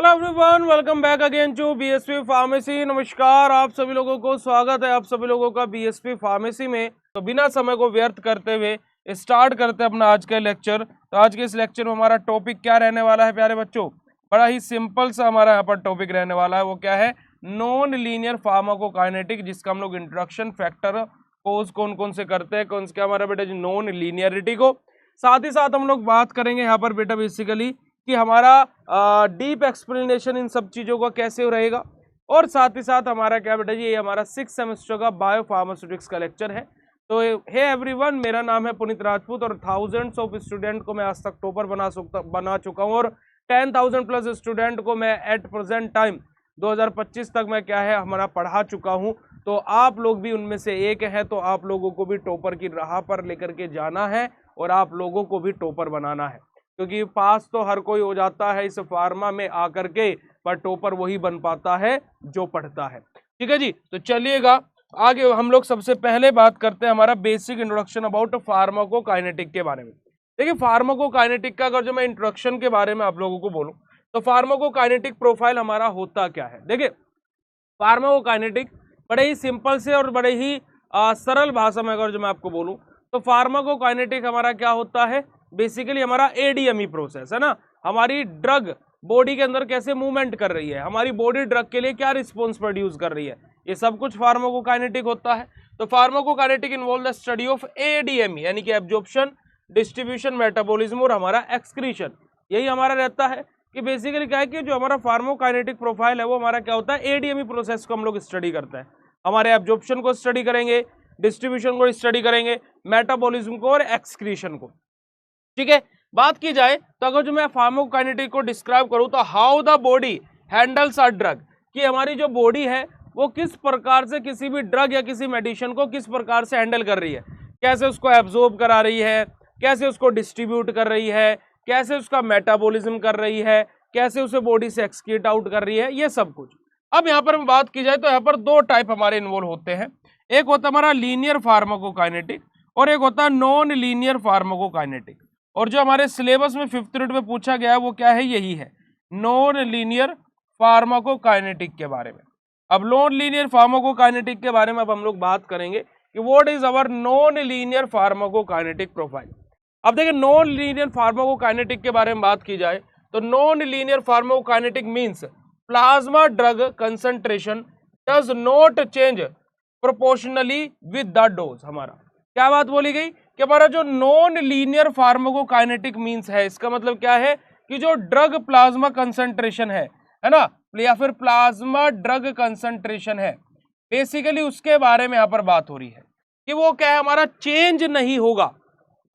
Hello everyone, welcome back again to BSP pharmacy. नमस्कार, आप सभी लोगों को स्वागत है आप सभी लोगों का बीएसपी फार्मेसी में। तो बिना समय को व्यर्थ करते हुए स्टार्ट करते हैं अपना आज का लेक्चर। तो आज के इस लेक्चर में हमारा टॉपिक क्या रहने वाला है प्यारे बच्चों? बड़ा ही सिंपल सा हमारा यहाँ पर टॉपिक रहने वाला है। वो क्या है? नॉन लीनियर फार्माकोकाइनेटिक, जिसका हम लोग इंट्रोडक्शन फैक्टर कोर्स कौन कौन से करते हैं, कौन से हमारा बेटा नॉन लीनियरिटी को। साथ ही साथ हम लोग बात करेंगे यहाँ पर बेटा बेसिकली कि हमारा डीप एक्सप्लेनेशन इन सब चीज़ों का कैसे रहेगा। और साथ ही साथ हमारा क्या बेटा जी, ये हमारा 6 सेमेस्टर का बायो फार्मास्यूटिक्स का लेक्चर है। तो हे एवरीवन, मेरा नाम है पुनीत राजपूत और थाउजेंड्स ऑफ स्टूडेंट को मैं आज तक टॉपर बना चुका हूँ और 10,000 प्लस स्टूडेंट को मैं एट प्रेजेंट टाइम 2025 तक मैं क्या है हमारा पढ़ा चुका हूँ। तो आप लोग भी उनमें से एक हैं, तो आप लोगों को भी टॉपर की राह पर लेकर के जाना है और आप लोगों को भी टॉपर बनाना है, क्योंकि पास तो हर कोई हो जाता है इस फार्मा में आकर के, पर टॉपर वही बन पाता है जो पढ़ता है। ठीक है जी, तो चलिएगा आगे हम लोग सबसे पहले बात करते हैं हमारा बेसिक इंट्रोडक्शन अबाउट फार्माकोकाइनेटिक के बारे में। देखिए, फार्माकोकाइनेटिक का अगर जो मैं इंट्रोडक्शन के बारे में आप लोगों को बोलूं तो फार्माकोकाइनेटिक प्रोफाइल हमारा होता क्या है। देखिए, फार्माकोकाइनेटिक बड़े ही सिंपल से और बड़े ही सरल भाषा में अगर जो मैं आपको बोलूं तो फार्माकोकाइनेटिक हमारा क्या होता है, बेसिकली हमारा एडीएमई प्रोसेस है ना। हमारी ड्रग बॉडी के अंदर कैसे मूवमेंट कर रही है, हमारी बॉडी ड्रग के लिए क्या रिस्पॉन्स प्रोड्यूस कर रही है, ये सब कुछ फार्माकोकाइनेटिक होता है। तो pharmacokinetic involve the study of ADME, यानी कि एब्जॉर्प्शन, डिस्ट्रीब्यूशन, मेटाबॉलिज्म और हमारा एक्सक्रीशन। यही हमारा रहता है कि बेसिकली क्या है कि जो हमारा फार्माकोकाइनेटिक प्रोफाइल है वो हमारा क्या होता है, एडीएमई प्रोसेस को हम लोग स्टडी करते हैं। हमारे एब्जॉर्प्शन को स्टडी करेंगे, डिस्ट्रीब्यूशन को स्टडी करेंगे, मेटाबॉलिज्म को और एक्सक्रीशन को। ठीक है, बात की जाए तो अगर जो मैं फार्माकोकाइनेटिक को डिस्क्राइब करूं तो how the body handles a drug, कि हमारी जो बॉडी है वो किस प्रकार से किसी भी ड्रग या किसी मेडिसिन को किस प्रकार से हैंडल कर रही है, कैसे उसको एब्जॉर्ब करा रही है, कैसे उसको डिस्ट्रीब्यूट कर रही है, कैसे उसका मेटाबॉलिज्म कर रही है, कैसे उसे बॉडी से एक्सक्रीट आउट कर रही है, ये सब कुछ। अब यहाँ पर हम बात की जाए तो यहाँ पर दो टाइप हमारे इन्वॉल्व होते हैं। एक होता है हमारा लीनियर फार्माकोकाइनेटिक और एक होता है नॉन लीनियर फार्माकोकाइनेटिक। और जो हमारे सिलेबस में 5th यूनिट में पूछा गया है वो क्या है, यही है नॉन लीनियर फार्माकोकाइनेटिक के बारे में। अब नॉन लीनियर फार्माकोकाइनेटिक के बारे में अब हम लोग बात करेंगे कि what is our non linear pharmacokinetic profile. अब देखिए, नॉन लीनियर फार्माकोकाइनेटिक के बारे में बात की जाए तो non linear pharmacokinetic means plasma drug concentration does not change proportionally with the dose. हमारा क्या बात बोली गई कि हमारा जो नॉन लीनियर फार्माकोकाइनेटिक मींस है, इसका मतलब क्या है कि जो ड्रग प्लाज्मा कंसंट्रेशन है ना, या फिर प्लाज्मा ड्रग कंसंट्रेशन है, बेसिकली उसके बारे में यहाँ पर बात हो रही है कि वो क्या है, हमारा चेंज नहीं होगा।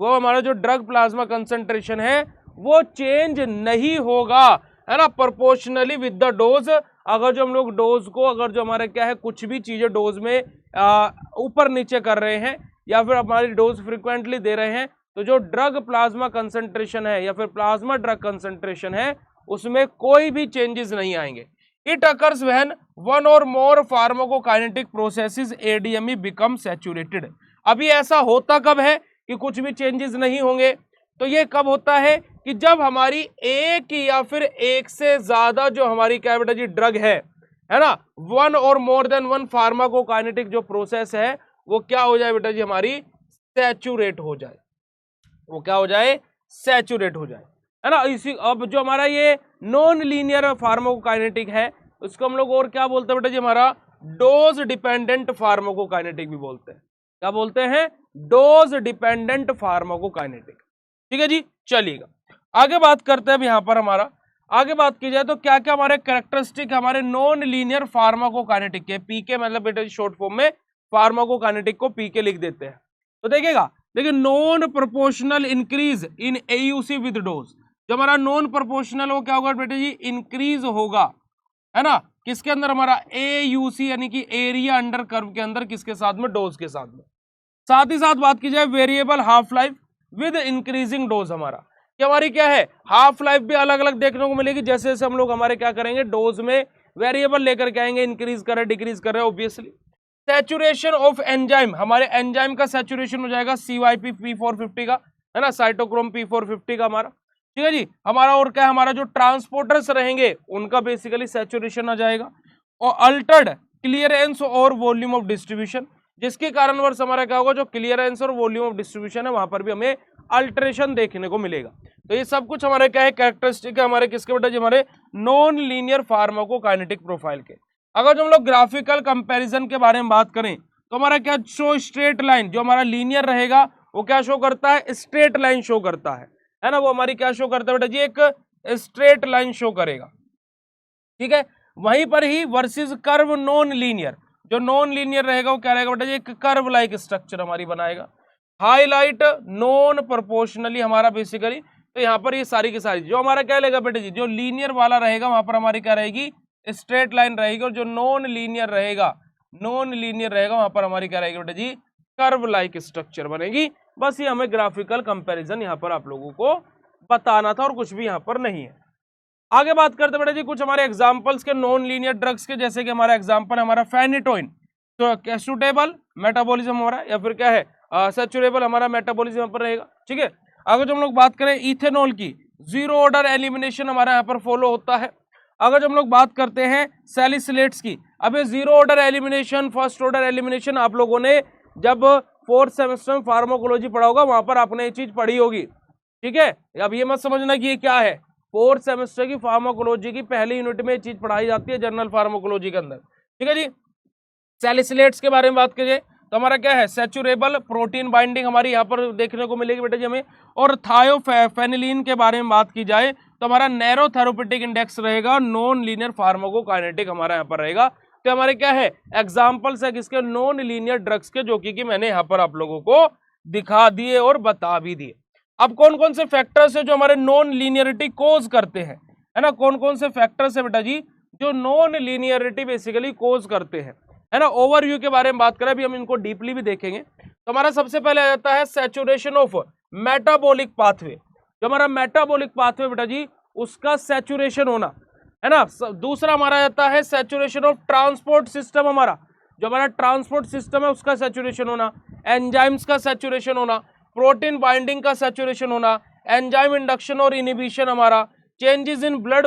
वो हमारा जो ड्रग प्लाज्मा कंसंट्रेशन है वो चेंज नहीं होगा, है ना, प्रोपोर्शनली विद द डोज। अगर जो हम लोग डोज को अगर जो हमारे क्या है कुछ भी चीजें डोज में ऊपर नीचे कर रहे हैं या फिर हमारी डोज फ्रिक्वेंटली दे रहे हैं, तो जो ड्रग प्लाज्मा कंसंट्रेशन है या फिर प्लाज्मा ड्रग कंसंट्रेशन है उसमें कोई भी चेंजेस नहीं आएंगे। इट अकर्स व्हेन वन और more pharmacokinetic processes ADME become saturated. अभी ऐसा होता कब है कि कुछ भी चेंजेस नहीं होंगे, तो ये कब होता है कि जब हमारी एक या फिर एक से ज्यादा जो हमारी क्या बेटा जी ड्रग है ना, वन और मोर देन वन फार्माकोकाइनेटिक जो प्रोसेस है वो क्या हो जाए बेटा जी, हमारी सैचुरेट हो जाए। वो क्या हो जाए, सैचुरेट हो जाए, है ना। इसी अब जो हमारा ये नॉन लीनियर फार्माकोकाइनेटिक है उसको हम लोग और क्या बोलते हैं बेटा जी, हमारा डोज डिपेंडेंट फार्माकोकाइनेटिक भी बोलते हैं। क्या बोलते हैं? Dose dependent pharmacokinetic. ठीक है जी, चलिएगा आगे बात करते हैं। अब यहाँ पर हमारा आगे बात की जाए तो क्या क्या हमारे कैरेक्टरिस्टिक हमारे नॉन लीनियर फार्माकोकाइनेटिक के, पीके मतलब बेटा जी शॉर्ट फॉर्म में फार्माकोकाइनेटिक को पीके लिख देते हैं। तो देखिएगा, देखिए non proportional increase in AUC with dose. जो हमारा नॉन प्रोपोर्शनल वो क्या होगा बेटा जी, इंक्रीज होगा, है ना, किसके अंदर, हमारा एयूसी यानी कि एरिया अंडर कर्व के अंदर, किसके साथ में, डोज के साथ में। साथ ही साथ बात की जाए variable half life with increasing dose. हमारा कि हमारी क्या है, हाफ लाइफ भी अलग अलग देखने को मिलेगी जैसे जैसे हम लोग हमारे क्या करेंगे, डोज में वेरिएबल लेकर के आएंगे, इंक्रीज कर रहे डिक्रीज कर रहे ऑब्वियसली। सैचुरेशन ऑफ एंजाइम, हमारे एंजाइम का सैचुरेशन हो जाएगा CYP P450 का, है ना, साइटोक्रोम P450 का हमारा। ठीक है जी। हमारा और क्या है, हमारा जो ट्रांसपोर्टर्स रहेंगे उनका बेसिकली सैचुरेशन आ जाएगा। और अल्टर्ड क्लियरेंस और वॉल्यूम ऑफ डिस्ट्रीब्यूशन, जिसके कारणवश हमारा क्या होगा, जो क्लियरेंस और वॉल्यूम ऑफ डिस्ट्रीब्यूशन है वहां पर भी हमें अल्टरेशन देखने को मिलेगा। तो ये सब कुछ हमारे क्या है, कैरेक्टरिस्टिक है हमारे किसके बेटा जी, हमारे नॉन लीनियर फार्माकोकाइनेटिक प्रोफाइल के। अगर जो हम लोग ग्राफिकल कंपैरिजन के बारे में बात करें तो हमारा क्या शो स्ट्रेट लाइन, जो हमारा लीनियर रहेगा वो क्या शो करता है, स्ट्रेट लाइन शो करता है ना, वो हमारी क्या शो करता है बेटा जी, एक स्ट्रेट लाइन शो करेगा। ठीक है, वहीं पर ही वर्सेस कर्व नॉन लीनियर, जो नॉन लीनियर रहेगा वो क्या रहेगा बेटा जी, एक कर्व लाइक स्ट्रक्चर हमारी बनाएगा। हाईलाइट नॉन प्रोपोर्शनली हमारा बेसिकली, तो यहाँ पर ये सारी की सारी जो हमारा क्या लेगा बेटा जी, जो लीनियर वाला रहेगा वहां पर हमारी क्या रहेगी, स्ट्रेट लाइन रहेगी, और जो नॉन लीनियर रहेगा वहां पर हमारी क्या रहेगी बेटा जी, कर्व लाइक स्ट्रक्चर बनेगी। बस ये हमें ग्राफिकल कंपैरिजन यहाँ पर आप लोगों को बताना था और कुछ भी यहाँ पर नहीं है। आगे बात करते बेटा जी कुछ हमारे एग्जांपल्स के नॉन लीनियर ड्रग्स के, जैसे कि हमारा एग्जांपल हमारा फेनिटोइन, तो सूटेबल मेटाबॉलिज्म हमारा, या फिर क्या है सैचुरेबल हमारा मेटाबॉलिज्म यहाँ पर रहेगा। ठीक है, अगर जो हम लोग बात करें इथेनॉल की, जीरो ऑर्डर एलिमिनेशन हमारा यहाँ पर फॉलो होता है। अगर जो हम लोग बात करते हैं सैलिसिलेट्स की, अब ये zero order elimination, first order elimination आप लोगों ने जब फोर्थ सेमेस्टर में फार्माकोलॉजी पढ़ा होगा वहां पर आपने ये चीज पढ़ी होगी। ठीक है, अब ये मत समझना कि ये क्या है, फोर्थ सेमेस्टर की फार्माकोलॉजी की पहली यूनिट में ये चीज पढ़ाई जाती है जनरल फार्माकोलॉजी के अंदर। ठीक है जी, सैलिसिलेट्स के बारे में बात कीजिए तो हमारा क्या है, सैचुरेबल प्रोटीन बाइंडिंग हमारी यहाँ पर देखने को मिलेगी बेटा जी हमें। और थायोफेनिलीन के बारे में बात की जाए तो हमारा नैरो थेराप्यूटिक इंडेक्स रहेगा, नॉन लीनियर फार्माकोकाइनेटिक हमारा यहाँ पर रहेगा। तो हमारे क्या है, एग्जांपल्स है किसके, नॉन लीनियर ड्रग्स के, जो कि मैंने यहाँ पर आप लोगों को दिखा दिए और बता भी दिए। अब कौन कौन से फैक्टर्स है जो हमारे नॉन लीनियरिटी कोज करते हैं, है ना, कौन कौन से फैक्टर्स है बेटा जी जो नॉन लीनियरिटी बेसिकली कोज करते हैं, है ना। ओवरव्यू के बारे में बात करें, अभी हम इनको डीपली भी देखेंगे। तो हमारा सबसे पहले आ जाता है सैचुरेशन ऑफ मेटाबॉलिक पाथवे, जो हमारा मेटाबॉलिक पाथवे बेटा जी उसका सैचुरेशन होना, है ना। दूसरा हमारा आता है सैचुरेशन ऑफ ट्रांसपोर्ट सिस्टम, हमारा जो हमारा ट्रांसपोर्ट सिस्टम है उसका सैचुरेशन होना, एंजाइम्स का सैचुरेशन होना, प्रोटीन बाइंडिंग का सैचुरेशन होना, एंजाइम इंडक्शन और इनिबिशन हमारा, चेंजेस इन ब्लड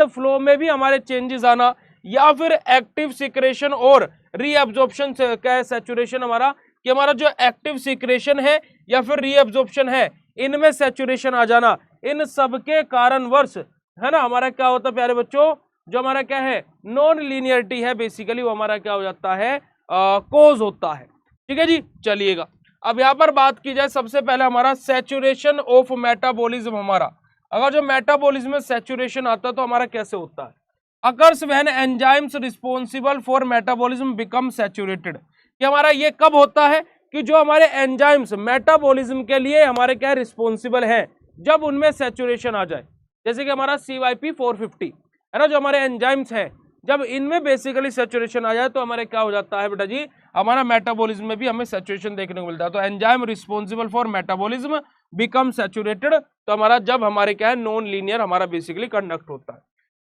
फ्लो में भी हमारे चेंजेस आना, या फिर एक्टिव सिक्रेशन और रीअब्जॉर्प्शन का सैचुरेशन हमारा, कि हमारा जो एक्टिव सिक्रेशन है या फिर रीअब्जॉर्प्शन है इनमें सैचुरेशन आ जाना। इन सबके कारणवश, है ना, हमारा क्या होता है प्यारे बच्चों, जो हमारा क्या है नॉन लीनियरिटी है बेसिकली वो हमारा क्या हो जाता है, कोज होता है। ठीक है जी, चलिएगा अब यहाँ पर बात की जाए सबसे पहले हमारा सैचुरेशन ऑफ मेटाबॉलिज्म, हमारा अगर जो मेटाबॉलिज्म में सैचुरेशन आता है तो हमारा कैसे होता है, occurs when enzymes responsible for metabolism become saturated, कि हमारा ये कब होता है कि जो हमारे एंजाइम्स मेटाबॉलिज्म के लिए हमारे क्या रिस्पॉन्सिबल है, जब उनमें सैचुरेशन आ जाए। जैसे कि हमारा CYP450 है ना, जो हमारे एंजाइम्स है जब इनमें बेसिकली सैचुरेशन आ जाए तो हमारे क्या हो जाता है बेटा जी, हमारा मेटाबॉलिज्म में भी हमें सैचुरेशन देखने को मिलता है। तो enzyme responsible for metabolism become saturated, तो हमारा जब हमारे क्या है नॉन लीनियर हमारा बेसिकली कंडक्ट होता है।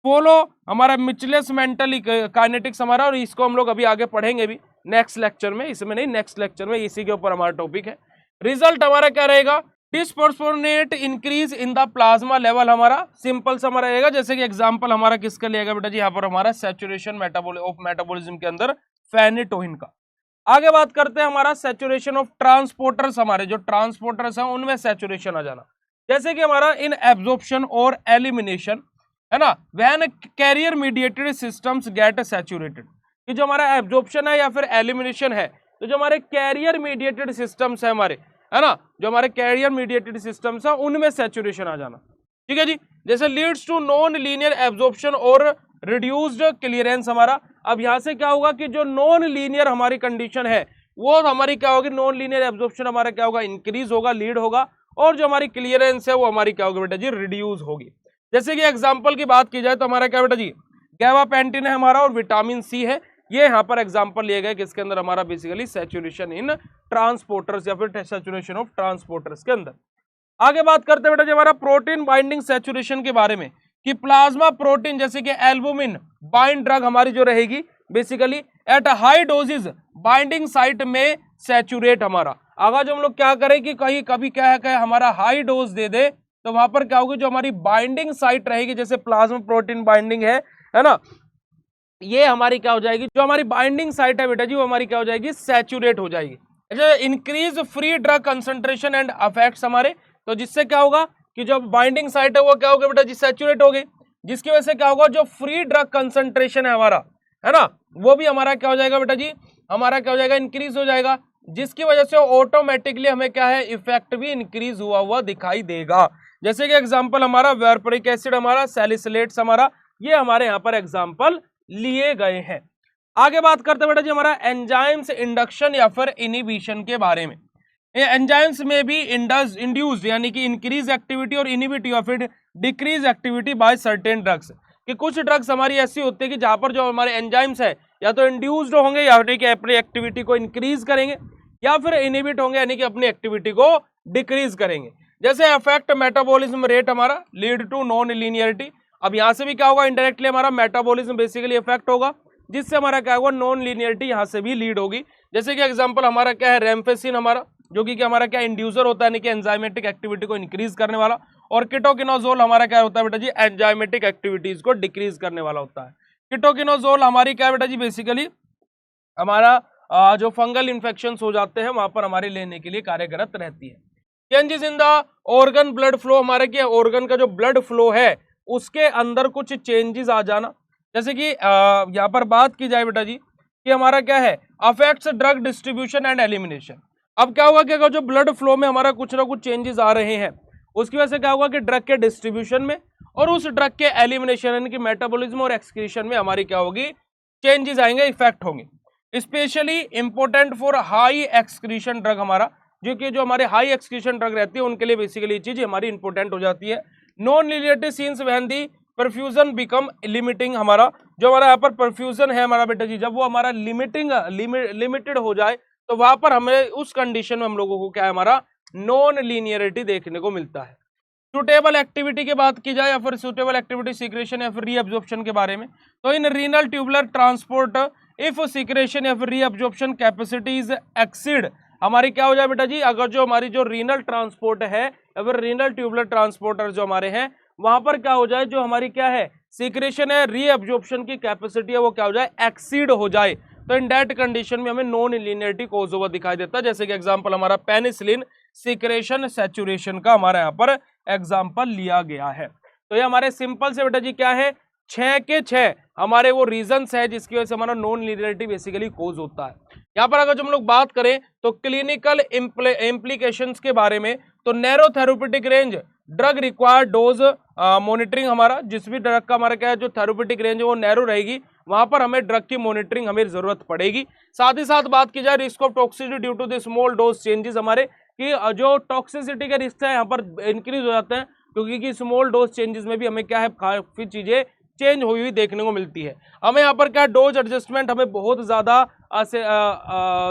फॉलो हमारा मिचलेस मेंटली काइनेटिक्स हमारा, और इसको हम लोग अभी आगे पढ़ेंगे भी नेक्स्ट लेक्चर में, इसमें नहीं नेक्स्ट लेक्चर में, इसी के ऊपर हमारा टॉपिक है। रिजल्ट हमारा क्या रहेगा, disproportionate increase in the plasma level, हमारा सिंपल सा हमारा रहेगा। जैसे कि एग्जांपल हमारा किसका लिएगा बेटा जी, यहाँ पर हमारा सैचुरेशन मेटाबॉलिज्म के अंदर फेनिटोइन का। आगे बात करते हैं हमारा सैचुरेशन ऑफ ट्रांसपोर्टर्स, हमारे जो ट्रांसपोर्टर्स हैं उनमें सैचुरेशन आ जाना। जैसे कि हमारा इन एब्जॉर्प्शन और एलिमिनेशन, है ना, when carrier mediated systems get saturated, कि जो हमारा एब्जॉर्प्शन है या फिर एलिमिनेशन है, तो जो हमारे कैरियर मीडिएटेड सिस्टम्स है हमारे, है ना, जो हमारे कैरियर मीडिएटेड सिस्टम्स है उनमें सैचुरेशन आ जाना। ठीक है जी, जैसे leads to non linear absorption और रिड्यूस्ड क्लियरेंस हमारा। अब यहां से क्या होगा कि जो नॉन लीनियर हमारी कंडीशन है वो हमारी क्या होगी, नॉन लीनियर एब्जॉर्प्शन हमारा क्या होगा, इंक्रीज होगा, लीड होगा, और जो हमारी क्लियरेंस है वो हमारी क्या होगी बेटा जी, रिड्यूस होगी। जैसे कि एग्जांपल की बात की जाए तो हमारा क्या बेटा जी, गैबापेंटिन है हमारा और विटामिन सी है, ये यहाँ पर एग्जांपल लिए गए किसके अंदर, हमारा बेसिकली सैचुरेशन इन ट्रांसपोर्टर्स या फिर सैचुरेशन ऑफ ट्रांसपोर्टर्स के अंदर। आगे बात करते हैं बेटा जी हमारा प्रोटीन बाइंडिंग सैचुरेशन के बारे में, कि प्लाज्मा प्रोटीन जैसे कि एल्बुमिन बाइंड ड्रग हमारी जो रहेगी basically at high doses binding site में सैचुरेट हमारा। अगर जो हम लोग क्या करें कि कहीं कभी क्या है हमारा हाई डोज दे दे तो वहां पर क्या होगी, जो हमारी बाइंडिंग साइट रहेगी, जैसे प्लाज्मा प्रोटीन बाइंडिंग है ना, ये हमारी क्या हो जाएगी, जो हमारी बाइंडिंग साइट है बेटा जी, वो हमारी क्या हो जाएगी, सैचुरेट हो जाएगी। Increase free drug concentration and affects हमारे, तो जिससे क्या होगा कि जो बाइंडिंग साइट है वो क्या होगा बेटा जी, सैचुरेट हो गई, जिसकी वजह से क्या होगा, जो फ्री ड्रग कंसंट्रेशन है हमारा, है ना, वो भी हमारा क्या हो जाएगा बेटा जी, हमारा क्या हो जाएगा, इंक्रीज हो जाएगा, जिसकी वजह से ऑटोमेटिकली हमें क्या है, इफेक्ट भी इंक्रीज हुआ हुआ दिखाई देगा। जैसे कि एग्जांपल हमारा वेरपोरिक एसिड, हमारा सैलिसिलेट्स, हमारा ये हमारे यहाँ पर एग्जांपल लिए गए हैं। आगे बात करते हैं बेटा जी हमारा एंजाइम्स इंडक्शन या फिर इनिबिशन के बारे में। एंजाइम्स में भी इंड्यूस यानी कि इंक्रीज एक्टिविटी और इनिबिट या फिर decrease activity by certain drugs, कि कुछ ड्रग्स हमारी ऐसी होती है कि जहां पर जो हमारे एंजाइम्स है या तो इंड्यूस्ड होंगे या फिर कि अपनी एक्टिविटी को इंक्रीज करेंगे, या फिर इनिबिट होंगे यानी कि अपनी एक्टिविटी को डिक्रीज करेंगे। जैसे अफेक्ट मेटाबॉलिज्म रेट हमारा, लीड टू नॉन लीनियरिटी, अब यहां से भी क्या होगा, इनडायरेक्टली हमारा मेटाबॉलिज्म बेसिकली इफेक्ट होगा, जिससे हमारा क्या होगा, नॉन लीनियरिटी यहां से भी लीड होगी। जैसे कि एग्जांपल हमारा क्या है, रेम्फेसिन हमारा, जो कि हमारा क्या इंड्यूसर होता है यानी कि एंजाइमेटिक एक्टिविटी को इंक्रीज करने वाला, और कीटोकिनोजोल हमारा क्या होता है बेटा जी, एंजाइमेटिक एक्टिविटीज को डिक्रीज करने वाला होता है। कीटोकिनोजोल हमारी क्या है बेटा जी, बेसिकली हमारा जो फंगल इन्फेक्शन हो जाते हैं वहां पर हमारे लेने के लिए कार्यरत रहती है। Changes in the organ blood flow, हमारे क्या ऑर्गन का जो ब्लड फ्लो है उसके अंदर कुछ चेंजेस आ जाना, जैसे कि यहाँ पर बात की जाए बेटा जी कि हमारा क्या है, affects drug distribution and elimination. अब क्या होगा कि अगर जो ब्लड फ्लो में हमारा कुछ ना कुछ चेंजेस आ रहे हैं, उसकी वजह से क्या होगा कि ड्रग के डिस्ट्रीब्यूशन में और उस ड्रग के एलिमिनेशन यानी कि मेटाबॉलिज्म और एक्सक्रीशन में हमारी क्या होगी, चेंजेस आएंगे, इफेक्ट होंगे। Specially important for high excretion drug हमारा, जो कि जो हमारे हाई एक्सक्रीशन ड्रग रहती है उनके लिए बेसिकली ये चीज हमारी इंपोर्टेंट हो जाती है। Non linearity scenes when the perfusion become limiting, हमारा जो हमारा यहाँ पर परफ्यूजन है हमारा बेटा जी, जब वो हमारा लिमिटेड हो जाए तो वहां पर हमें उस कंडीशन में हम लोगों को क्या है, हमारा नॉन लीनियरिटी देखने को मिलता है। सुटेबल एक्टिविटी की बात की जाए या फिर सुटेबल एक्टिविटी सीक्रेशन या फिर रीअब्जॉर्प्शन के बारे में, तो in renal tubular transport if secretion या फिर रीअब्जॉर्प्शन कैपेसिटीज एक्सीड, हमारी क्या हो जाए बेटा जी, अगर जो हमारी जो रीनल ट्रांसपोर्ट है या फिर रीनल ट्यूबुलर ट्रांसपोर्टर जो हमारे हैं वहां पर क्या हो जाए, जो हमारी क्या है सीक्रेशन है, रीअब्जॉर्प्शन की कैपेसिटी है वो क्या हो जाए, एक्सीड हो जाए, तो इन दैट कंडीशन में हमें नॉन लीनियरिटी कोज हुआ दिखाई देता है। जैसे कि एग्जांपल हमारा पेनिसिलिन सीक्रेशन सैचुरेशन का हमारा यहाँ पर एग्जांपल लिया गया है। तो ये हमारे सिंपल से बेटा जी क्या है, 6 के 6 हमारे वो रीजंस है जिसकी वजह से हमारा नॉन लीनियरिटी बेसिकली कोज होता है। यहाँ पर अगर जो हम लोग बात करें तो क्लिनिकल इम्प्लीकेशंस के बारे में, तो narrow therapeutic range drug required dose monitoring, हमारा जिस भी ड्रग का हमारा क्या है जो थेरेप्यूटिक रेंज है वो नैरो रहेगी, वहां पर हमें ड्रग की मॉनिटरिंग हमें जरूरत पड़ेगी। साथ ही साथ बात की जाए risk of toxicity due to the small dose changes, हमारे कि जो टॉक्सिसिटी के रिस्क है यहाँ पर इंक्रीज हो जाते हैं, क्योंकि कि स्मॉल डोज चेंजेस में भी हमें क्या है काफी चीजें चेंज हुई हुई देखने को मिलती है। हमें यहाँ पर क्या डोज एडजस्टमेंट हमें बहुत ज्यादा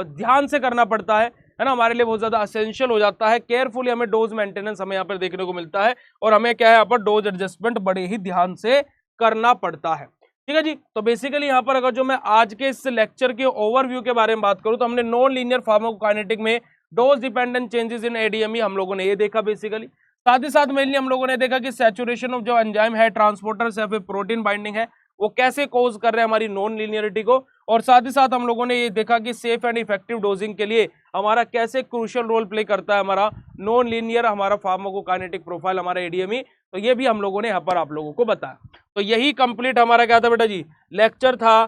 ध्यान से करना पड़ता है ना, हमारे लिए बहुत ज्यादा असेंशियल हो जाता है, केयरफुली हमें डोज मेंटेनेंस हमें यहाँ पर देखने को मिलता है, और हमें क्या है यहाँ पर डोज एडजस्टमेंट बड़े ही ध्यान से करना पड़ता है। ठीक है जी, तो बेसिकली यहाँ पर अगर जो मैं आज के इस लेक्चर के ओवरव्यू के बारे में बात करूँ तो हमने नॉन लीनियर फार्माकोकाइनेटिक में dose dependent changes in ADME हम लोगों ने ये देखा बेसिकली। साथ ही साथ मेनली हम लोगों ने देखा कि सैचुरेशन ऑफ जो एंजाइम है, ट्रांसपोर्टर्स या फिर प्रोटीन बाइंडिंग है, वो कैसे कोज कर रहे हैं हमारी नॉन लीनियरिटी को, और साथ ही साथ हम लोगों ने ये देखा कि सेफ एंड इफेक्टिव डोजिंग के लिए हमारा कैसे क्रूशियल रोल प्ले करता है हमारा नॉन लीनियर हमारा फार्माकोकाइनेटिक प्रोफाइल हमारा एडीएमई, तो ये भी हम लोगों ने यहाँ पर आप लोगों को बताया। तो यही कंप्लीट हमारा क्या था बेटा जी, लेक्चर था।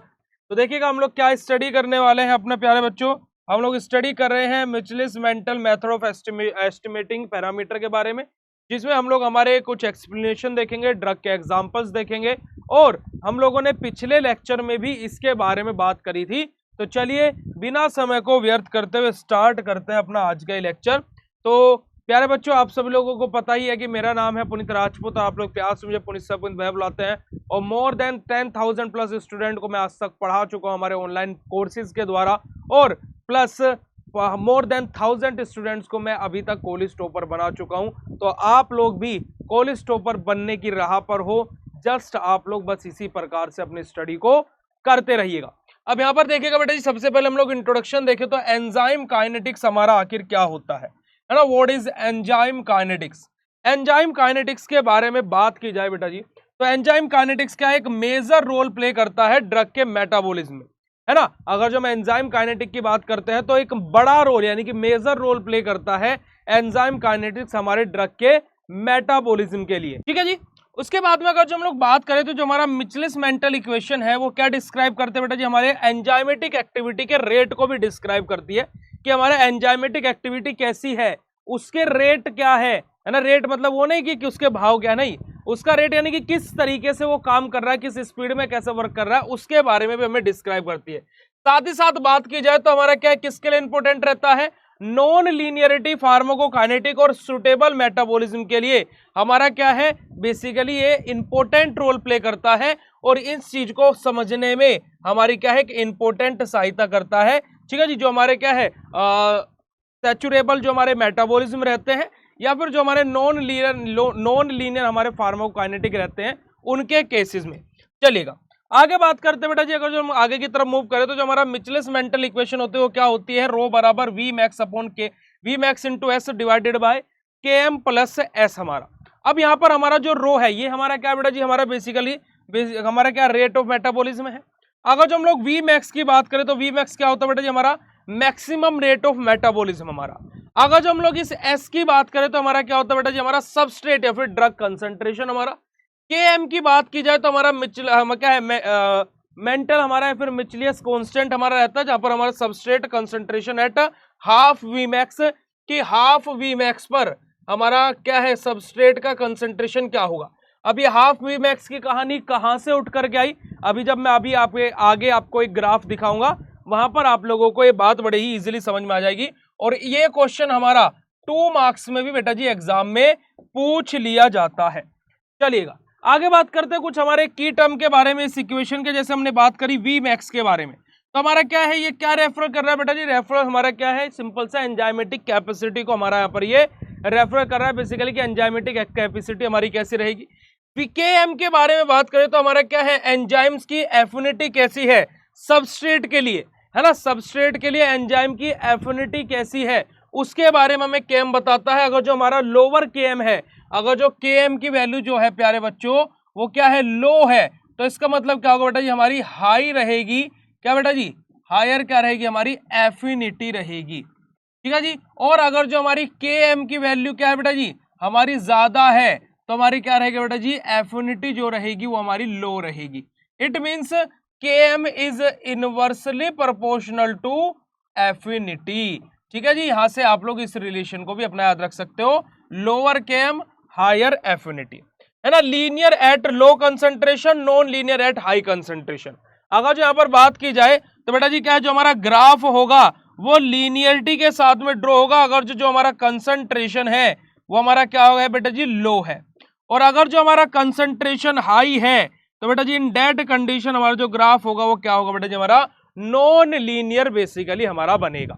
तो देखिएगा हम लोग क्या स्टडी करने वाले हैं अपने प्यारे बच्चों, हम लोग स्टडी कर रहे हैं Michaelis Menten method of estimating parameter के बारे में, जिसमें हम लोग हमारे कुछ एक्सप्लेनेशन देखेंगे, ड्रग के एग्जांपल्स देखेंगे, और हम लोगों ने पिछले लेक्चर में भी इसके बारे में बात करी थी। तो चलिए बिना समय को व्यर्थ करते हुए स्टार्ट करते हैं अपना आज का लेक्चर। तो प्यारे बच्चों, आप सभी लोगों को पता ही है कि मेरा नाम है पुनीत राजपूत, आप लोग प्यार से मुझे पुनीत सर पुनीत भाई बुलाते हैं, और मोर देन 10,000 प्लस स्टूडेंट को मैं आज तक पढ़ा चुका हूँ हमारे ऑनलाइन कोर्सेज के द्वारा, और प्लस मोर देन 1000 स्टूडेंट्स को मैं अभी तक कॉलेज टॉपर बना चुका हूं। तो आप लोग भी कॉलेज टॉपर बनने की राह पर हो, जस्ट आप लोग बस इसी प्रकार से अपनी स्टडी को करते रहिएगा। अब यहां पर देखिएगा बेटा जी, सबसे पहले हम लोग इंट्रोडक्शन देखें तो एंजाइम काइनेटिक्स हमारा आखिर क्या होता है ना, what is enzyme kinetics. Enzyme kinetics के बारे में बात की जाए बेटा जी, तो एंजाइम काइनेटिक्स क्या है, एक मेजर रोल प्ले करता है ड्रग के मेटाबॉलिज्म में, है ना। अगर जो हम एंजाइम काइनेटिक की बात करते हैं तो एक बड़ा रोल यानी कि मेजर रोल प्ले करता है एंजाइम काइनेटिक्स हमारे ड्रग के मेटाबॉलिज्म के लिए, ठीक है जी। उसके बाद में अगर जो हम लोग बात करें तो जो हमारा मिचलिस मेंटल इक्वेशन है वो क्या डिस्क्राइब करते हैं बेटा जी, हमारे एंजाइमेटिक एक्टिविटी के रेट को भी डिस्क्राइब करती है कि हमारे एंजाइमेटिक एक्टिविटी कैसी है, उसके रेट क्या है ना। रेट मतलब वो नहीं कि उसके भाव क्या, नहीं, उसका रेट यानी कि किस तरीके से वो काम कर रहा है, किस स्पीड में कैसे वर्क कर रहा है, उसके बारे में भी हमें डिस्क्राइब करती है। साथ ही साथ बात की जाए तो हमारा क्या है, किसके लिए इंपॉर्टेंट रहता है, नॉन लीनियरिटी फार्माकोकाइनेटिक और सुटेबल मेटाबॉलिज्म के लिए हमारा क्या है, बेसिकली ये इंपॉर्टेंट रोल प्ले करता है और इस चीज को समझने में हमारी क्या है कि इंपॉर्टेंट सहायता करता है, ठीक है जी। जो हमारे क्या है सैचुरेबल जो हमारे मेटाबॉलिज्म रहते हैं या फिर जो हमारे नॉन लीनियर हमारे फार्माकोकाइनेटिक रहते हैं उनके केसेस में। चलिएगा आगे बात करते हैं बेटा जी, अगर जो हम आगे की तरफ मूव करें तो जो हमारा मिचलिस मेंटल इक्वेशन होती है वो क्या होती है, रो बराबर V max upon K, V max into S divided by K M plus S हमारा। अब यहाँ पर हमारा जो रो है ये हमारा क्या बेटा जी, हमारा बेसिकली हमारा क्या रेट ऑफ मेटाबॉलिज्म है। अगर जो हम लोग वी मैक्स की बात करें तो वी मैक्स क्या होता है बेटा जी, हमारा मैक्सिमम रेट ऑफ मेटाबॉलिज्म हमारा। अगर जो हम लोग इस एस की बात करें तो हमारा क्या होता है बेटा जी, हमारा सबस्ट्रेट या फिर ड्रग कंसंट्रेशन हमारा। के एम की बात की जाए तो हमारा क्या है मेंटल हमारा है, फिर मिचलियस कांस्टेंट हमारा रहता है जहां पर हमारा substrate concentration at half V max की हाफ वी मैक्स पर हमारा क्या है सबस्ट्रेट का कंसंट्रेशन क्या होगा। अब ये हाफ वी मैक्स की कहानी कहां से उठ करके आई, अभी जब मैं अभी आपके आगे आपको एक ग्राफ दिखाऊंगा वहां पर आप लोगों को ये बात बड़े ही इजीली समझ में आ जाएगी। और ये क्वेश्चन हमारा 2 मार्क्स में भी बेटा जी एग्जाम में पूछ लिया जाता है। चलिएगा आगे बात करते हैं कुछ हमारे की टर्म के बारे में इस इक्वेशन के, जैसे हमने बात करी वी मैक्स के बारे में, तो हमारा क्या है, ये क्या रेफर कर रहा है बेटा जी, रेफर हमारा क्या है, सिंपल सा एंजाइमेटिक कैपेसिटी को हमारा यहाँ पर ये रेफर कर रहा है बेसिकली कि एंजाइमेटिक कैपेसिटी हमारी कैसी रहेगी। पीकेएम के बारे में बात करें तो हमारा क्या है, एंजाइम्स की एफिनिटी कैसी है सबस्ट्रेट के लिए, है ना, सबस्ट्रेट के लिए एंजाइम की एफिनिटी कैसी है उसके बारे में हमें केएम बताता है। अगर जो हमारा लोअर केएम है, अगर जो केएम की वैल्यू जो है प्यारे बच्चों वो क्या है, लो है, तो इसका मतलब क्या होगा बेटा जी, हमारी हाई रहेगी, क्या बेटा जी, हायर क्या रहेगी, हमारी एफिनिटी रहेगी, ठीक है जी। और अगर जो हमारी केएम की वैल्यू क्या है बेटा जी, हमारी ज्यादा है, तो हमारी क्या रहेगी बेटा जी, एफिनिटी जो रहेगी वो हमारी लो रहेगी। It means KM is inversely proportional to affinity, ठीक है जी। यहां से आप लोग इस रिलेशन को भी अपना याद रख सकते हो, लोअर केएम हायर एफिनिटी, है ना। Linear at low concentration, non linear at high concentration. अगर जो यहाँ पर बात की जाए तो बेटा जी क्या है, जो हमारा ग्राफ होगा वो लीनियरिटी के साथ में ड्रॉ होगा, अगर जो हमारा कंसंट्रेशन है वो हमारा क्या होगा बेटा जी, लो है। और अगर जो हमारा कंसंट्रेशन हाई है तो बेटा जी इन दैट कंडीशन हमारा जो ग्राफ होगा वो क्या होगा बेटा जी, हमारा नॉन लीनियर बेसिकली हमारा बनेगा।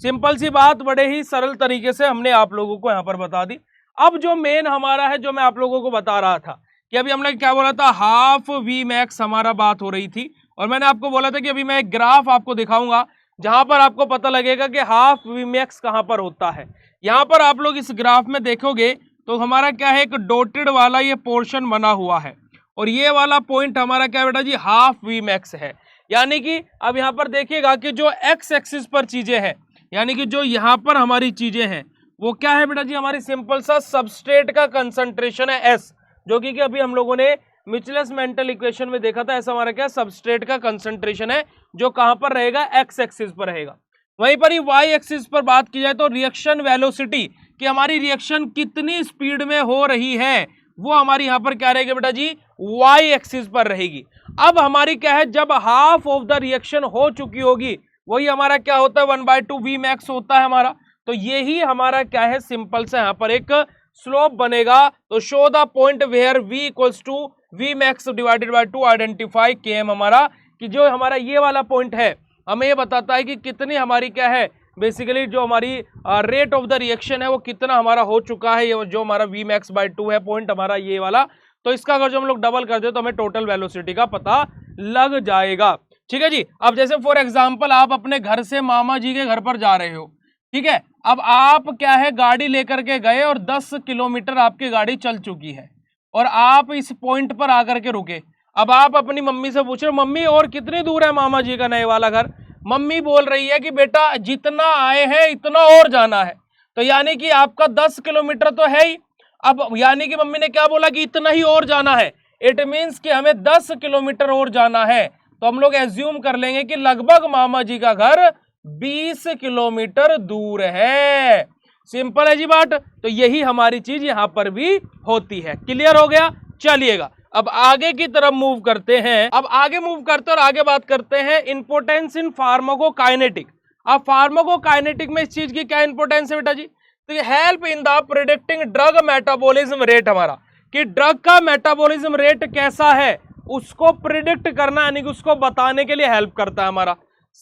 सिंपल सी बात, बड़े ही सरल तरीके से हमने आप लोगों को यहाँ पर बता दी। अब जो मेन हमारा है, जो मैं आप लोगों को बता रहा था कि अभी हमने क्या बोला था, हाफ वी मैक्स हमारा बात हो रही थी, और मैंने आपको बोला था कि अभी मैं एक ग्राफ आपको दिखाऊंगा जहां पर आपको पता लगेगा कि हाफ वी मैक्स कहां पर होता है। यहां पर आप लोग इस ग्राफ में देखोगे तो हमारा क्या है, एक डॉटेड वाला ये पोर्शन बना हुआ है और ये वाला पॉइंट हमारा क्या बेटा जी, हाफ वी मैक्स है। यानी कि अब यहां पर देखिएगा कि जो एक्स एक्सिस पर चीजें हैं, यानी कि जो यहां पर हमारी चीजें हैं वो क्या है बेटा जी, हमारी सिंपल सा सबस्ट्रेट का कंसंट्रेशन है एस, जो कि अभी हम लोगों ने मिचलिस मेंटल इक्वेशन में देखा था। ऐसा हमारा क्या सबस्ट्रेट का कंसंट्रेशन है जो कहां पर रहेगा, एक्स एक्सिस पर रहेगा। वहीं पर ही वाई एक्सिस पर बात की जाए तो रिएक्शन वेलोसिटी कि हमारी रिएक्शन कितनी स्पीड में हो रही है वो हमारी यहां पर क्या रहेगी बेटा जी, वाई एक्सिस पर रहेगी। अब हमारी क्या है, जब हाफ ऑफ द रिएक्शन हो चुकी होगी वही हमारा क्या होता है, 1/2 वी मैक्स होता है हमारा। तो यही हमारा क्या है, सिंपल से यहाँ पर एक स्लोप बनेगा। तो show the point where v equals to V max divided by 2, identify KM हमारा, कि जो हमारा ये वाला पॉइंट है हमें ये बताता है कि कितनी हमारी क्या है बेसिकली जो हमारी रेट ऑफ द रिएक्शन है वो कितना हमारा हो चुका है। ये जो हमारा वी मैक्स बाय 2 है पॉइंट हमारा ये वाला, तो इसका अगर जो हम लोग डबल कर दे तो हमें टोटल वेलोसिटी का पता लग जाएगा, ठीक है जी। अब जैसे फॉर एग्जांपल आप अपने घर से मामा जी के घर पर जा रहे हो, ठीक है, अब आप क्या है गाड़ी लेकर के गए और 10 किलोमीटर आपकी गाड़ी चल चुकी है और आप इस पॉइंट पर आकर के रुके। अब आप अपनी मम्मी से पूछ रहे हो मम्मी और कितनी दूर है मामा जी का नए वाला घर। मम्मी बोल रही है कि बेटा जितना आए हैं इतना और जाना है। तो यानी कि आपका 10 किलोमीटर तो है ही। अब यानी कि मम्मी ने क्या बोला कि इतना ही और जाना है, इट मीन्स कि हमें 10 किलोमीटर और जाना है। तो हम लोग एज्यूम कर लेंगे कि लगभग मामा जी का घर 20 किलोमीटर दूर है। सिंपल है जी बात। तो यही हमारी चीज यहां पर भी होती है। क्लियर हो गया? चलिएगा अब आगे की तरफ मूव करते हैं। अब आगे मूव करते हैं और आगे बात करते हैं इंपोर्टेंस इन फार्माकोकाइनेटिक। अब फार्माकोकाइनेटिक में इस चीज की क्या इंपोर्टेंस है बेटा जी? तो ये help in the predicting drug metabolism rate, हमारा कि ड्रग का मेटाबॉलिज्म रेट कैसा है उसको प्रिडिक्ट करना, यानी कि उसको बताने के लिए हेल्प करता है हमारा।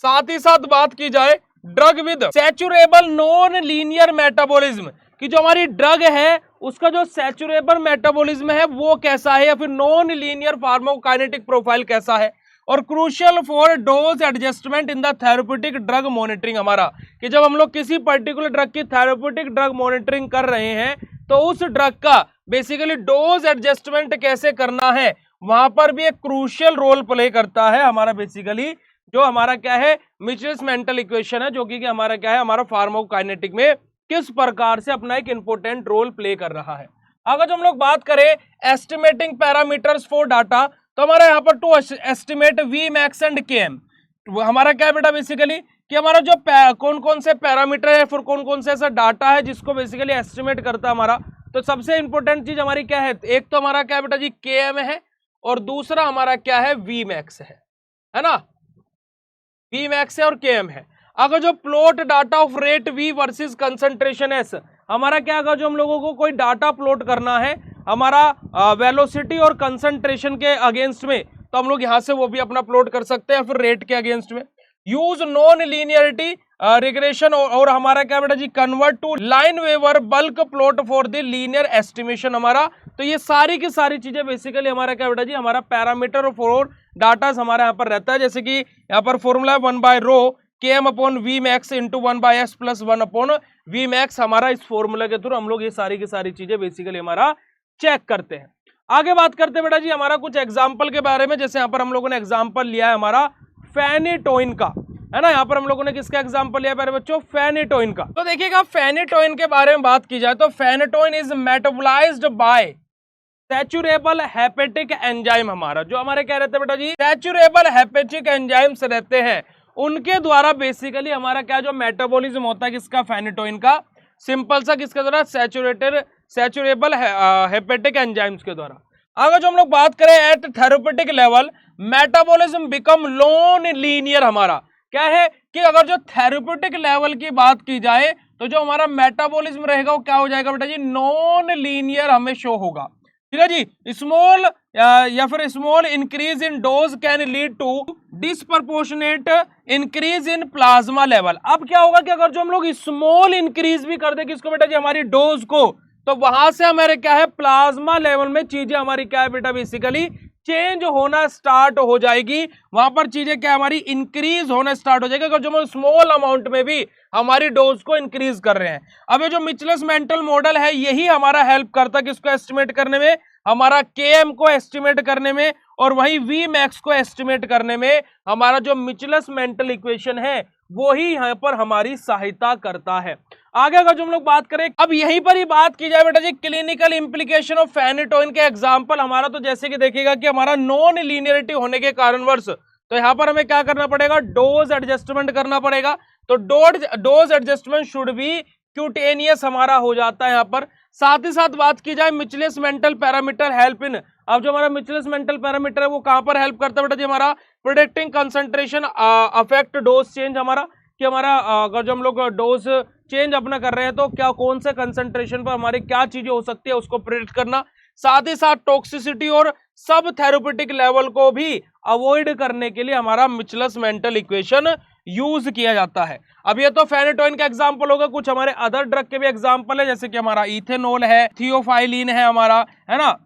साथ ही साथ बात की जाए drug with saturable non linear metabolism, कि जो हमारी ड्रग है उसका जो सैचुरेबल मेटाबॉलिज्म है वो कैसा है, या फिर नॉन लीनियर फार्माकोकाइनेटिक प्रोफाइल कैसा है। और crucial for dose adjustment in the therapeutic drug monitoring, हमारा कि जब हम लोग किसी पर्टिकुलर ड्रग की थेरेप्यूटिक ड्रग मॉनिटरिंग कर रहे हैं तो उस ड्रग का बेसिकली डोज एडजस्टमेंट कैसे करना है, वहां पर भी एक क्रूशियल रोल प्ले करता है हमारा बेसिकली जो हमारा क्या है मिचेल्स मेंटल इक्वेशन है, जो कि हमारा क्या है हमारा फार्माकोकाइनेटिक में किस प्रकार से अपना एक इंपॉर्टेंट रोल प्ले कर रहा है। अगर जो हम लोग बात करें एस्टिमेटिंग पैरामीटर्स फॉर डाटा, तो हमारा यहाँ पर to estimate V max and K M, हमारा क्या है बेटा बेसिकली कि हमारा जो कौन कौन से पैरामीटर है फिर कौन कौन से ऐसा डाटा है जिसको बेसिकली एस्टिमेट करता है हमारा। तो सबसे इंपॉर्टेंट चीज हमारी क्या है, एक तो हमारा क्या है बेटा जी के एम है और दूसरा हमारा क्या है वी मैक्स है ना, वी मैक्स है और के एम है। अगर जो plot data of rate V versus concentration S, हमारा क्या अगर जो हम लोगों को कोई डाटा प्लॉट करना है हमारा वेलोसिटी और कंसंट्रेशन के अगेंस्ट में, तो हम लोग यहां से वो भी अपना प्लॉट कर सकते हैं फिर रेट के अगेंस्ट में। यूज नॉन लीनियरिटी रिग्रेशन और हमारा क्या बेटा जी convert to Lineweaver Burk plot for the linear estimation हमारा। तो ये सारी की सारी चीजें बेसिकली हमारा क्या बेटा जी हमारा पैरामीटर फॉर डाटा हमारा यहाँ पर रहता है। जैसे कि यहाँ पर फॉर्मूला 1/रो K M upon V max into 1/s plus 1 upon V max, हमारा इस फॉर्मूला के थ्रू हम लोग ये सारी की सारी चीजें बेसिकली हमारा चेक करते हैं। आगे बात करते हैं बेटा जी हमारा कुछ एग्जाम्पल के बारे में। जैसे यहाँ पर हम लोगों ने एग्जाम्पल लिया है हमारा फेनिटोइन का, है ना। यहाँ पर हम लोगों ने किसका एग्जाम्पल लिया प्यारे बच्चों, फेनिटोइन का। तो देखिएगा फेनिटोइन के बारे में बात की जाए तो phenytoin is metabolized by saturable hepatic enzyme, हमारा जो हमारे क्या रहते हैं बेटा जी सैचुरेबल हेपेटिक एंजाइम्स रहते हैं उनके द्वारा बेसिकली हमारा क्या जो मेटाबॉलिज्म होता है किसका फेनिटोइन का, सिंपल सा किसके द्वारा सैचुरेबल हेपेटिक एंजाइम्स के द्वारा। अगर जो हम लोग बात करें at therapeutic level metabolism become non linear, हमारा क्या है कि अगर जो थेरेप्यूटिक लेवल की बात की जाए तो जो हमारा मेटाबॉलिज्म रहेगा वो क्या हो जाएगा बेटा जी नॉन लीनियर हमें शो होगा। ठीक है जी। स्मॉल या फिर small increase in dose can lead to disproportionate increase in plasma level. अब क्या होगा कि अगर जो हम लोग स्मॉल इंक्रीज भी कर दे किसको बेटा जी हमारी डोज को, तो वहां से हमारे क्या है प्लाज्मा लेवल में चीजें हमारी क्या है बेटा बेसिकली चेंज होना स्टार्ट हो जाएगी, वहां पर चीजें क्या हमारी इंक्रीज होना स्टार्ट हो जाएगी अगर जो हम स्मॉल अमाउंट में भी हमारी डोज को इंक्रीज कर रहे हैं। अब ये जो मिचेल्स मेंटल मॉडल है यही हमारा हेल्प करता है किसको एस्टिमेट करने में, हमारा केएम को एस्टिमेट करने में, और वही वी मैक्स को एस्टिमेट करने में हमारा जो मिचेल्स मेंटल इक्वेशन है वो ही यहाँ पर हमारी सहायता करता है। आगे अगर जो हम लोग बात करें अब यहीं पर ही बात की जाए बेटा जी क्लिनिकल इंप्लीकेशन ऑफ फेनिटोइन के एग्जांपल हमारा, तो जैसे कि देखिएगा कि हमारा नॉन लीनियरिटी होने के कारणवश तो यहाँ पर हमें क्या करना पड़ेगा डोज एडजस्टमेंट करना पड़ेगा। तो dose adjustment should be cutaneous हमारा हो जाता है यहाँ पर। साथ ही साथ बात की जाए मिचेल्स मेंटल पैरामीटर हेल्प इन, अब जो हमारा मिचेल्स मेंटल पैरामीटर है वो कहां पर हेल्प करता है बेटा जी हमारा प्रोडक्टिंग कंसंट्रेशन अफेक्ट डोज चेंज, हमारा कि हमारा अगर जो हम लोग डोज चेंज अपना कर रहे हैं तो क्या कौन से कंसंट्रेशन पर हमारी क्या चीजें हो सकती है उसको प्रेडिक्ट करना। साथ ही साथ टॉक्सिसिटी और सब थेरेप्यूटिक लेवल को भी अवॉइड करने के लिए हमारा मिचेल्स मेंटल इक्वेशन यूज किया जाता है। अब ये तो फेनिटोइन का एग्जांपल होगा, कुछ हमारे अदर ड्रग के भी एग्जांपल है जैसे कि हमारा इथेनॉल है, थियोफाइलिन है हमारा, है ना,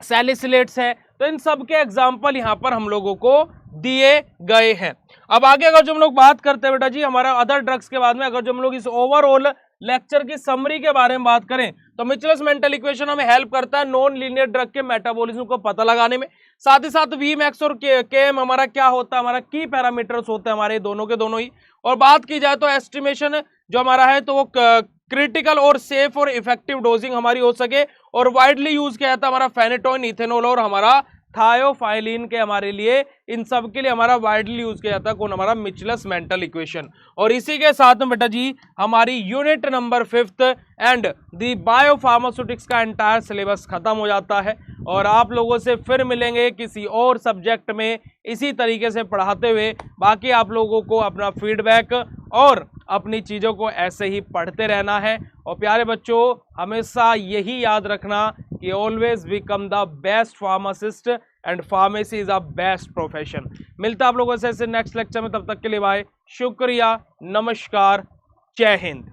सैलिसिलेट्स है। तो इन सब के एग्जांपल यहाँ पर हम लोगों को दिए गए हैं। अब आगे अगर जो हम लोग बात करते हैं बेटा जी हमारा अदर ड्रग्स के बाद में, अगर जो हम लोग इस ओवरऑल लेक्चर की समरी के बारे में बात करें तो मिचेल्स मेंटल इक्वेशन हमें हेल्प करता है नॉन लीनियर ड्रग के मेटाबॉलिज्म को पता लगाने में। साथ ही साथ वी मैक्स और केएम हमारा क्या होता है, हमारा की पैरामीटर्स होते हैं हमारे दोनों के दोनों ही। और बात की जाए तो एस्टिमेशन जो हमारा है तो वो क्रिटिकल और सेफ और इफेक्टिव डोजिंग हमारी हो सके, और वाइडली यूज किया जाता है हमारा फेनेटोइन, इथेनॉल और हमारा थायोफाइलिन के हमारे लिए, इन सब के लिए हमारा वाइडली यूज किया जाता है कौन, हमारा मिचेल्स मेंटल इक्वेशन। और इसी के साथ में बेटा जी हमारी unit number 5th and the biopharmaceutics का एंटायर सिलेबस खत्म हो जाता है। और आप लोगों से फिर मिलेंगे किसी और सब्जेक्ट में इसी तरीके से पढ़ाते हुए। बाकी आप लोगों को अपना फीडबैक और अपनी चीज़ों को ऐसे ही पढ़ते रहना है। और प्यारे बच्चों हमेशा यही याद रखना कि always become the best pharmacist and pharmacy is a best profession. मिलता है आप लोगों से ऐसे नेक्स्ट लेक्चर में, तब तक के लिए बाय, शुक्रिया, नमस्कार, जय हिंद।